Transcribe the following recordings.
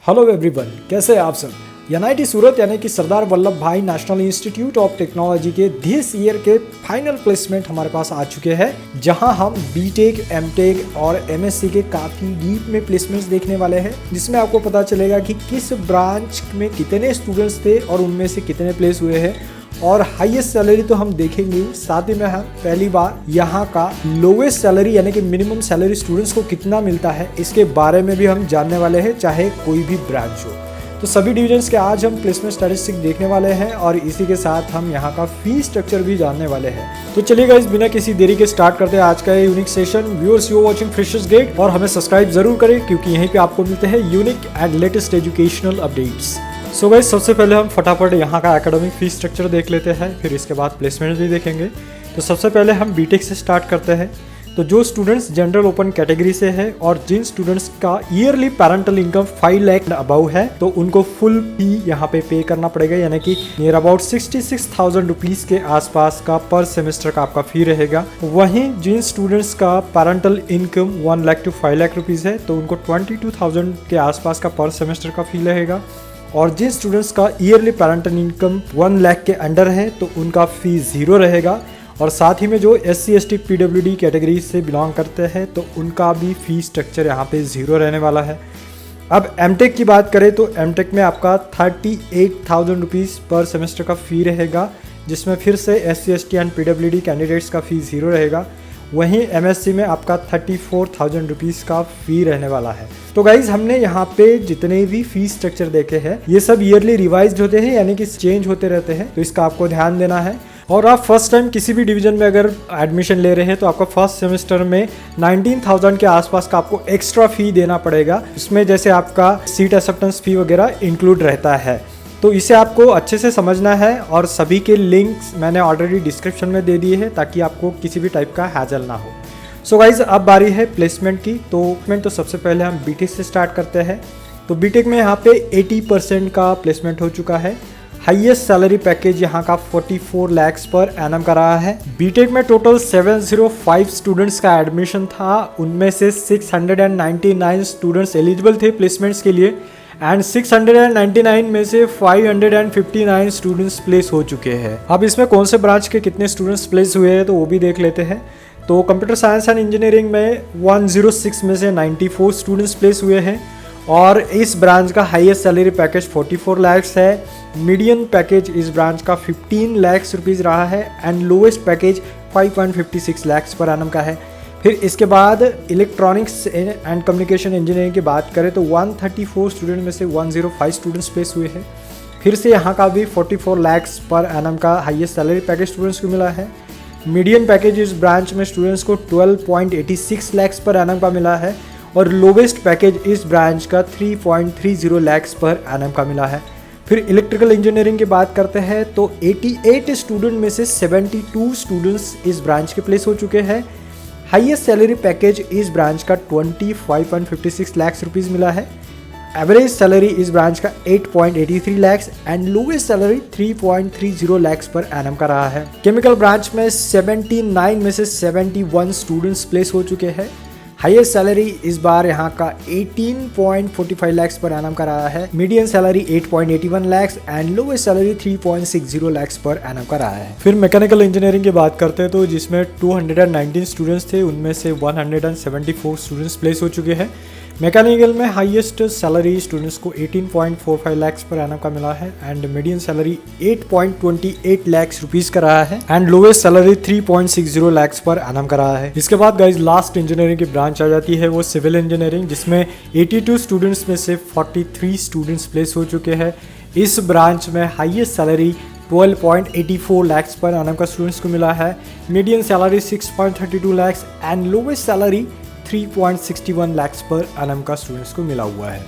Hello everyone, कैसे हैं आप सब। एनआईटी सूरत यानी कि सरदार वल्लभ भाई नेशनल इंस्टीट्यूट ऑफ टेक्नोलॉजी के दिस ईयर के फाइनल प्लेसमेंट हमारे पास आ चुके हैं, जहां हम बीटेक, एमटेक और एमएससी के काफ़ी डीप में प्लेसमेंट्स देखने वाले हैं, जिसमें आपको पता चलेगा कि किस ब्रांच में कितने स्टूडेंट्स थे और उनमें से कितने प्लेस हुए हैं। और हाईएस्ट सैलरी तो हम देखेंगे, साथ ही में हम पहली बार यहाँ का लोवेस्ट सैलरी यानी कि मिनिमम सैलरी स्टूडेंट्स को कितना मिलता है इसके बारे में भी हम जानने वाले हैं, चाहे कोई भी ब्रांच हो। तो सभी डिविजन्स के आज हम प्लेसमेंट स्टैटिस्टिक देखने वाले हैं और इसी के साथ हम यहाँ का फी स्ट्रक्चर भी जानने वाले हैं। तो चलिए गाइस, बिना किसी देरी के स्टार्ट करते हैं आज का ये unique session. Viewers, you watching Freshers Gate और हमें सब्सक्राइब जरूर करें, क्योंकि यहीं पे आपको मिलते हैं unique and latest educational updates. So guys, सबसे पहले हम फटाफट यहाँ का एकेडमिक फी स्ट्रक्चर देख लेते हैं, फिर इसके बाद प्लेसमेंट भी देखेंगे। तो सबसे पहले हम बीटेक से स्टार्ट करते हैं। तो जो स्टूडेंट्स जनरल ओपन कैटेगरी से है और जिन स्टूडेंट्स का yearly parental income 5 lakh above है, तो उनको फुल फी यहाँ पे करना पड़ेगा, यानी कि नियर अबाउट 66,000 रुपीज के आसपास का पर सेमेस्टर का आपका फी रहेगा। वहीं जिन स्टूडेंट्स का parental income 1 lakh to 5 lakh rupees है, तो उनको 22,000 के आसपास का पर सेमेस्टर का फी रहेगा। और जिन स्टूडेंट्स का ईयरली पैरेंटल इनकम 1 लाख के अंडर है, तो उनका फी 0 रहेगा। और साथ ही में जो SC ST PWD कैटेगरी से बिलोंग करते हैं, तो उनका भी फी स्ट्रक्चर यहाँ पे 0 रहने वाला है। अब एमटेक की बात करें तो एमटेक में आपका 38,000 रुपीज़ पर सेमेस्टर का फ़ी रहेगा, जिसमें फिर से SC ST and PWD candidates का फ़ी 0 रहेगा। वहीं MSc में आपका 34,000 रुपीज़ का फ़ी रहने वाला है। तो गाइज, हमने यहाँ पे जितने भी फी स्ट्रक्चर देखे हैं, ये सब ईयरली रिवाइज्ड होते हैं, यानी कि चेंज होते रहते हैं, तो इसका आपको ध्यान देना है। और आप फर्स्ट टाइम किसी भी डिवीजन में अगर एडमिशन ले रहे हैं, तो आपका फर्स्ट सेमेस्टर में 19,000 के आसपास का आपको एक्स्ट्रा फी देना पड़ेगा। इसमें जैसे आपका सीट एक्सेप्टेंस फी वगैरह इंक्लूड रहता है, तो इसे आपको अच्छे से समझना है। और सभी के लिंक्स मैंने ऑलरेडी डिस्क्रिप्शन में दे दिए हैं, ताकि आपको किसी भी टाइप का हैजल ना हो। सो गाइज, अब बारी है प्लेसमेंट की। तो सबसे पहले हम बीटेक से स्टार्ट करते हैं। तो बीटेक में यहाँ पे 80% का प्लेसमेंट हो चुका है। हाईएस्ट सैलरी पैकेज यहाँ का 44 लाख पर एनम का रहा है। बीटेक में टोटल 705 स्टूडेंट्स का एडमिशन था, उनमें से 699 स्टूडेंट्स एलिजिबल थे प्लेसमेंट्स के लिए, एंड 699 में से 559 स्टूडेंट्स प्लेस हो चुके हैं। अब इसमें कौन से ब्रांच के कितने स्टूडेंट्स प्लेस हुए हैं, तो वो भी देख लेते हैं। तो कंप्यूटर साइंस एंड इंजीनियरिंग में 106 में से 94 स्टूडेंट्स प्लेस हुए हैं, और इस ब्रांच का हाईएस्ट सैलरी पैकेज 44 लाख है। मीडियन पैकेज इस ब्रांच का 15 लाख रुपीज़ रहा है, and lowest package 5.56 lakh per annum का है। फिर इसके बाद इलेक्ट्रॉनिक्स एंड कम्युनिकेशन इंजीनियरिंग की बात करें तो 134 स्टूडेंट में से 105 स्टूडेंट्स प्लेस हुए हैं। फिर से यहाँ का भी 44 लाख पर एनम का हाईएस्ट सैलरी पैकेज स्टूडेंट्स को मिला है। मीडियन पैकेज इस ब्रांच में स्टूडेंट्स को 12.86 लाख पर एनम का मिला है, और लोवेस्ट पैकेज इस ब्रांच का 3.30 लाख पर एनम का मिला है। फिर इलेक्ट्रिकल इंजीनियरिंग की बात करते हैं तो 88 स्टूडेंट में से 72 स्टूडेंट्स इस ब्रांच के प्लेस हो चुके हैं। हाईएस्ट सैलरी पैकेज इस ब्रांच का 25.56 लाख रुपीज़ मिला है। एवरेज सैलरी इस ब्रांच का 8.83 lakh and lowest salary 3.30 lakh per annum का रहा है। केमिकल ब्रांच में 79 में से 71 स्टूडेंट्स प्लेस हो चुके हैं। हाईएस्ट सैलरी इस बार यहाँ का 18.45 लाख पर एनम का रहा है। Median salary 8.81 lakh and lowest salary 3.60 lakh per annum का रहा है। फिर मैकेनिकल इंजीनियरिंग की बात करते हैं तो जिसमें 219 स्टूडेंट्स थे, उनमें से 174 स्टूडेंट्स प्लेस हो चुके हैं। मैकेनिकल में हाईएस्ट सैलरी स्टूडेंट्स को 18.45 लाख पर एनम का मिला है, and median salary 8.28 lakh rupees का रहा है, and lowest salary 3.60 lakh per annum का रहा है। इसके बाद गाइज लास्ट इंजीनियरिंग की ब्रांच आ जाती है, वो सिविल इंजीनियरिंग, जिसमें 82 स्टूडेंट्स में से 43 स्टूडेंट्स प्लेस हो चुके हैं। इस ब्रांच में highest salary 12.84 lakh per annum का स्टूडेंट्स को मिला है। Median salary 6.32 lakh and lowest salary 3.61 lakh per annum का स्टूडेंट्स को मिला हुआ है।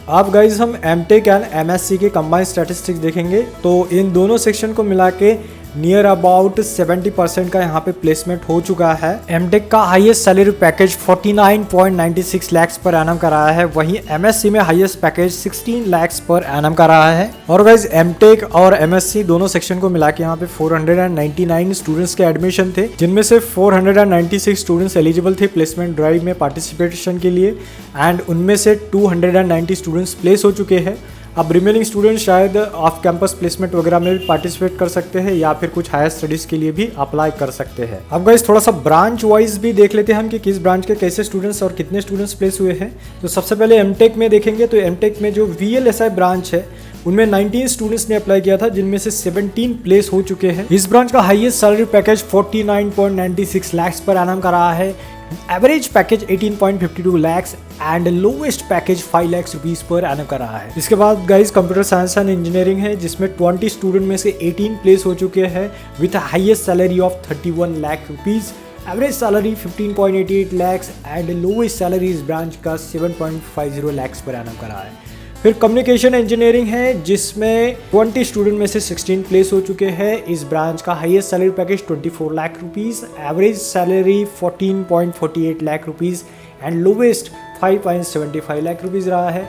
अब गाइज हम एमटेक एंड एमएससी के कंबाइंड स्टैटिस्टिक्स देखेंगे। तो इन दोनों सेक्शन को मिला के नियर अबाउट 70% का यहाँ पे प्लेसमेंट हो चुका है। एमटेक का highest salary package 49.96 lakh per annum का रहा है, वहीं एमएससी में highest package 16 lakh per annum का रहा है। और गाइस एमटेक और एमएससी दोनों सेक्शन को मिला के यहाँ पे 499 स्टूडेंट्स के एडमिशन थे, जिनमें से 496 स्टूडेंट्स एलिजिबल थे प्लेसमेंट ड्राइव में पार्टिसिपेशन के लिए एंड उनमें से 290 स्टूडेंट्स प्लेस हो चुके हैं। अब रिमेनिंग स्टूडेंट्स शायद ऑफ कैंपस प्लेसमेंट वगैरह में भी पार्टिसिपेट कर सकते हैं या फिर कुछ हायर स्टडीज के लिए भी अप्लाई कर सकते हैं। अब गाइस थोड़ा सा ब्रांच वाइज भी देख लेते हैं हम कि किस ब्रांच के कैसे स्टूडेंट्स और कितने स्टूडेंट्स प्लेस हुए हैं। तो सबसे पहले एमटेक में देखेंगे तो एमटेक में जो वीएलएसआई ब्रांच है उनमें 19 स्टूडेंट्स ने अप्लाई किया था, जिनमें से 17 प्लेस हो चुके हैं। इस ब्रांच का highest salary package 49.96 lakh per annum का रहा है, average package 18.52 lakh and lowest package 5 lakh rupees per annum का रहा है। इसके बाद guys computer science and engineering है, जिसमें 20 स्टूडेंट में से 18 प्लेस हो चुके हैं with highest salary of 31 lakh rupees, average salary 15.88 lakh and lowest salary इस ब्रांच का 7.50 लाख पर एनम का रहा है। फिर कम्युनिकेशन इंजीनियरिंग है, जिसमें 20 स्टूडेंट में से 16 प्लेस हो चुके हैं। इस ब्रांच का highest salary package 24 lakh rupees, average salary 14.48 lakh rupees and lowest 5.75 lakh rupees रहा है।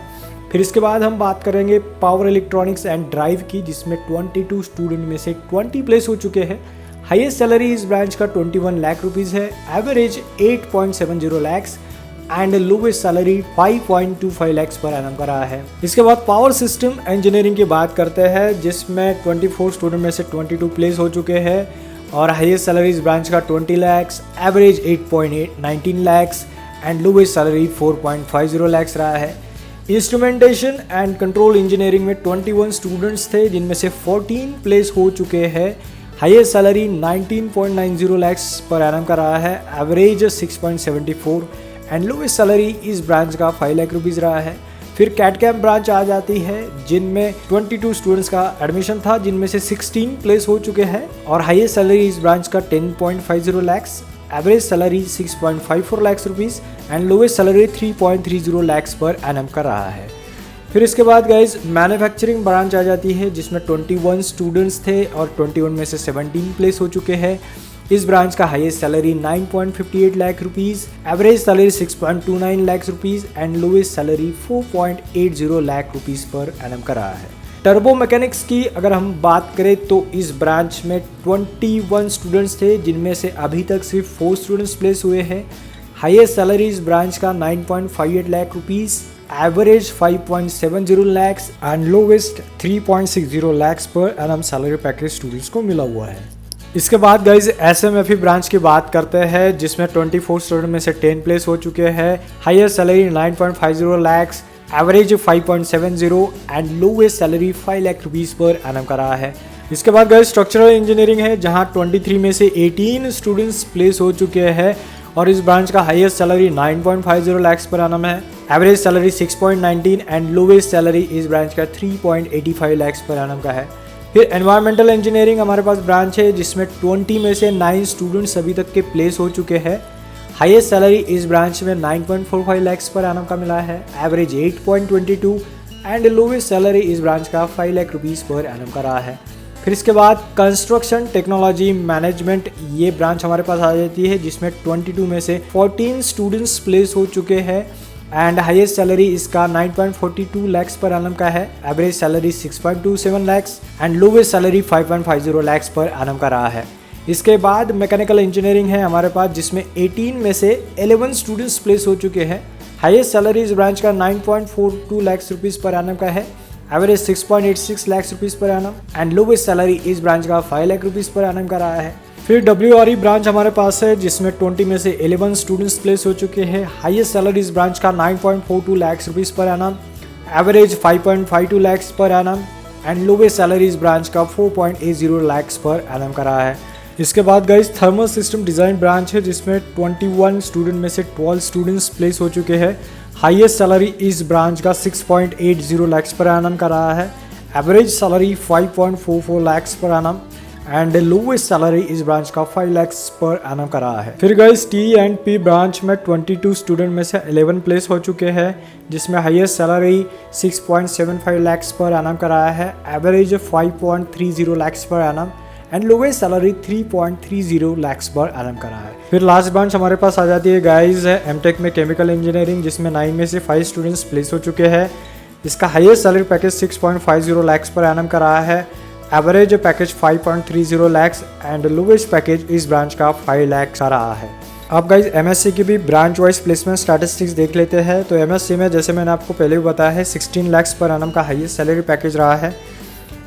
फिर इसके बाद हम बात करेंगे पावर इलेक्ट्रॉनिक्स एंड ड्राइव की, जिसमें 22 स्टूडेंट में से 20 प्लेस हो चुके हैं। हाईएस्ट सैलरी इस ब्रांच का 21 लाख रुपीस है, average 8.70 lakh and lowest salary 5.25 lakh per annum का रहा है। इसके बाद पावर सिस्टम इंजीनियरिंग की बात करते हैं, जिसमें 24 स्टूडेंट में से 22 प्लेस हो चुके हैं और हाईएस्ट सैलरी इस ब्रांच का 20 lakh, average 8.19 lakh and lowest salary 4.50 lakh रहा है। इंस्ट्रूमेंटेशन एंड कंट्रोल इंजीनियरिंग में 21 स्टूडेंट्स थे, जिनमें से 14 प्लेस हो चुके हैं। Highest salary 19.90 lakh per annum का रहा है, एवरेज 6.74 एंड लोवेस्ट सैलरी इस ब्रांच का 5 लाख रुपीज़ रहा है। फिर कैटकैम ब्रांच आ जाती है, जिनमें 22 स्टूडेंट्स का एडमिशन था, जिनमें से 16 प्लेस हो चुके हैं और हाईएस्ट सैलरी इस ब्रांच का 10.50 lakh, average salary 6.54 lakh rupees and lowest salary 3.30 lakh per annum का रहा है। फिर इसके बाद गाइज मैन्युफैक्चरिंग ब्रांच आ जाती है, जिसमें 21 स्टूडेंट्स थे और 21 में से 17 प्लेस हो चुके हैं। इस ब्रांच का highest salary 9.58 lakh rupees, average salary 6.29 lakh rupees and lowest salary 4.80 lakh rupees per annum का रहा है। टर्बो मैकेनिक्स की अगर हम बात करें तो इस ब्रांच में 21 स्टूडेंट्स थे, जिनमें से अभी तक सिर्फ 4 स्टूडेंट्स प्लेस हुए हैं। हाईएस्ट सैलरी इस ब्रांच का 9.58 lakh rupees, average 5.70 lakh and lowest 3.60 lakh per annum salary package students को मिला हुआ है। इसके बाद गाइज एसएमएफई ब्रांच की बात करते हैं, जिसमें 24 स्टूडेंट में से 10 प्लेस हो चुके हैं। Highest salary 9.50 lakh, average 5.70 and lowest salary 5 lakh rupees per annum का रहा है। इसके बाद गाइज स्ट्रक्चरल इंजीनियरिंग है, जहां 23 में से 18 स्टूडेंट्स प्लेस हो चुके हैं और इस ब्रांच का highest salary 9.50 lakh per annum है, average salary 6.19 and lowest salary इस ब्रांच का 3.85 लाख पर एनम का है। फिर एनवायरमेंटल इंजीनियरिंग हमारे पास ब्रांच है, जिसमें 20 में से 9 स्टूडेंट्स अभी तक के प्लेस हो चुके हैं। हाईएस्ट सैलरी इस ब्रांच में 9.45 लाख पर एनम का मिला है, एवरेज 8.22 एंड लोवेस्ट सैलरी इस ब्रांच का 5 लाख रुपीस पर एनम का रहा है। फिर इसके बाद कंस्ट्रक्शन टेक्नोलॉजी मैनेजमेंट ये ब्रांच हमारे पास आ जाती है, जिसमें 22 में से 14 स्टूडेंट्स प्लेस हो चुके हैं एंड हाईएस्ट सैलरी इसका 9.42 लाख पर एनम का है, average salary 6.27 lakh and lowest salary 5.50 lakh per annum का रहा है। इसके बाद मैकेनिकल इंजीनियरिंग है हमारे पास, जिसमें 18 में से 11 स्टूडेंट्स प्लेस हो चुके हैं। हाईएस्ट सैलरी इस ब्रांच का 9.42 लाख रुपीस पर एनम का है, average 6.86 lakh rupees per annum and lowest salary इस ब्रांच का 5 लाख रुपीस पर एनम का रहा है। फिर WRE ब्रांच हमारे पास है, जिसमें 20 में से 11 स्टूडेंट्स प्लेस हो चुके हैं। हाईएस्ट सैलरी इस ब्रांच का 9.42 lakh rupees per annum, average 5.52 lakh per annum and lowest salary इस ब्रांच का 4.80 लाख पर एनम का रहा है। इसके बाद guys thermal system design branch है, जिसमें 21 स्टूडेंट में से 12 स्टूडेंट्स प्लेस हो चुके हैं। हाईएस्ट सैलरी इस ब्रांच का 6.80 लाख पर एनम का रहा है, average salary 5.44 lakh per annum and lowest salary इस ब्रांच का 5 लाख पर एनम का रहा है। फिर गाइस T&P ब्रांच में 22 स्टूडेंट में से 11 प्लेस हो चुके हैं, जिसमें highest salary 6.75 lakh per annum का रहा है, average 5.30 lakh per annum and lowest salary 3.30 lakhs per annum का रहा है। फिर लास्ट ब्रांच हमारे पास आ जाती है गाइज एमटेक में केमिकल इंजीनियरिंग, जिसमें 9 में से 5 स्टूडेंट्स प्लेस हो चुके हैं। इसका highest salary package 6.50 lakhs per annum का रहा है। Average package 5.30 lakhs and lowest package इस ब्रांच का 5 lakhs का रहा है। अब गाइज एमएससी की भी ब्रांच वाइज प्लेसमेंट स्टैटिस्टिक्स देख लेते हैं। तो एमएससी में जैसे मैंने आपको पहले भी बताया है 16 lakhs पर एनम का हाईएस्ट सैलरी पैकेज रहा है।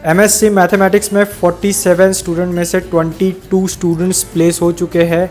एमएससी मैथमेटिक्स में 47 स्टूडेंट में से 22 स्टूडेंट्स प्लेस हो चुके हैं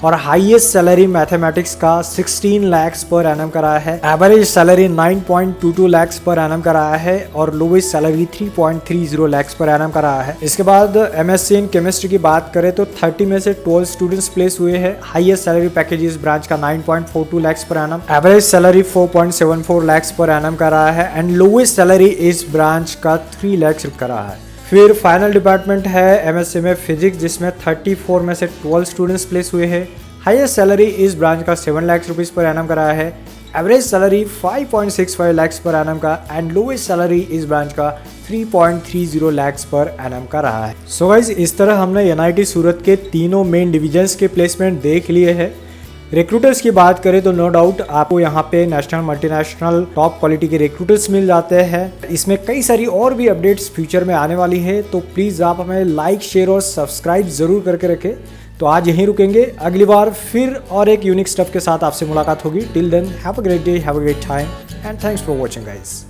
और हाईएस्ट सैलरी मैथमेटिक्स का 16 lakhs पर एनम का रहा है। Average salary 9.22 lakhs per annum का रहा है और lowest salary 3.30 lakhs per annum का रहा है। इसके बाद एमएससी इन केमिस्ट्री की बात करें तो 30 में से 12 स्टूडेंट्स प्लेस हुए हैं। हाईएस्ट सैलरी पैकेज इस ब्रांच का 9.42 lakhs per annum, average salary 4.74 lakhs per annum का रहा है एंड लोवेस्ट सैलरी इस ब्रांच का 3 lakhs का रहा है। फिर फाइनल डिपार्टमेंट है एमएससी में फिजिक्स, जिसमें 34 में से 12 स्टूडेंट्स प्लेस हुए हैं। हाईएस्ट सैलरी इस ब्रांच का 7 lakhs रुपीज़ पर एनम का रहा है। Average salary 5.65 lakhs per annum का एंड लोवेस्ट सैलरी इस ब्रांच का 3.30 lakhs पर एनम का रहा है। सो गाइस, इस तरह हमने एनआईटी सूरत के तीनों मेन डिविजन्स के प्लेसमेंट देख लिए हैं। रिक्रूटर्स की बात करें तो नो डाउट आपको यहाँ पे नेशनल मल्टीनेशनल टॉप क्वालिटी के रिक्रूटर्स मिल जाते हैं। इसमें कई सारी और भी अपडेट्स फ्यूचर में आने वाली है, तो प्लीज़ आप हमें लाइक, शेयर और सब्सक्राइब ज़रूर करके रखें। तो आज यहीं रुकेंगे, अगली बार फिर और एक यूनिक स्टफ के साथ आपसे मुलाकात होगी। Till then have a great day, have a great time and thanks for watching guys.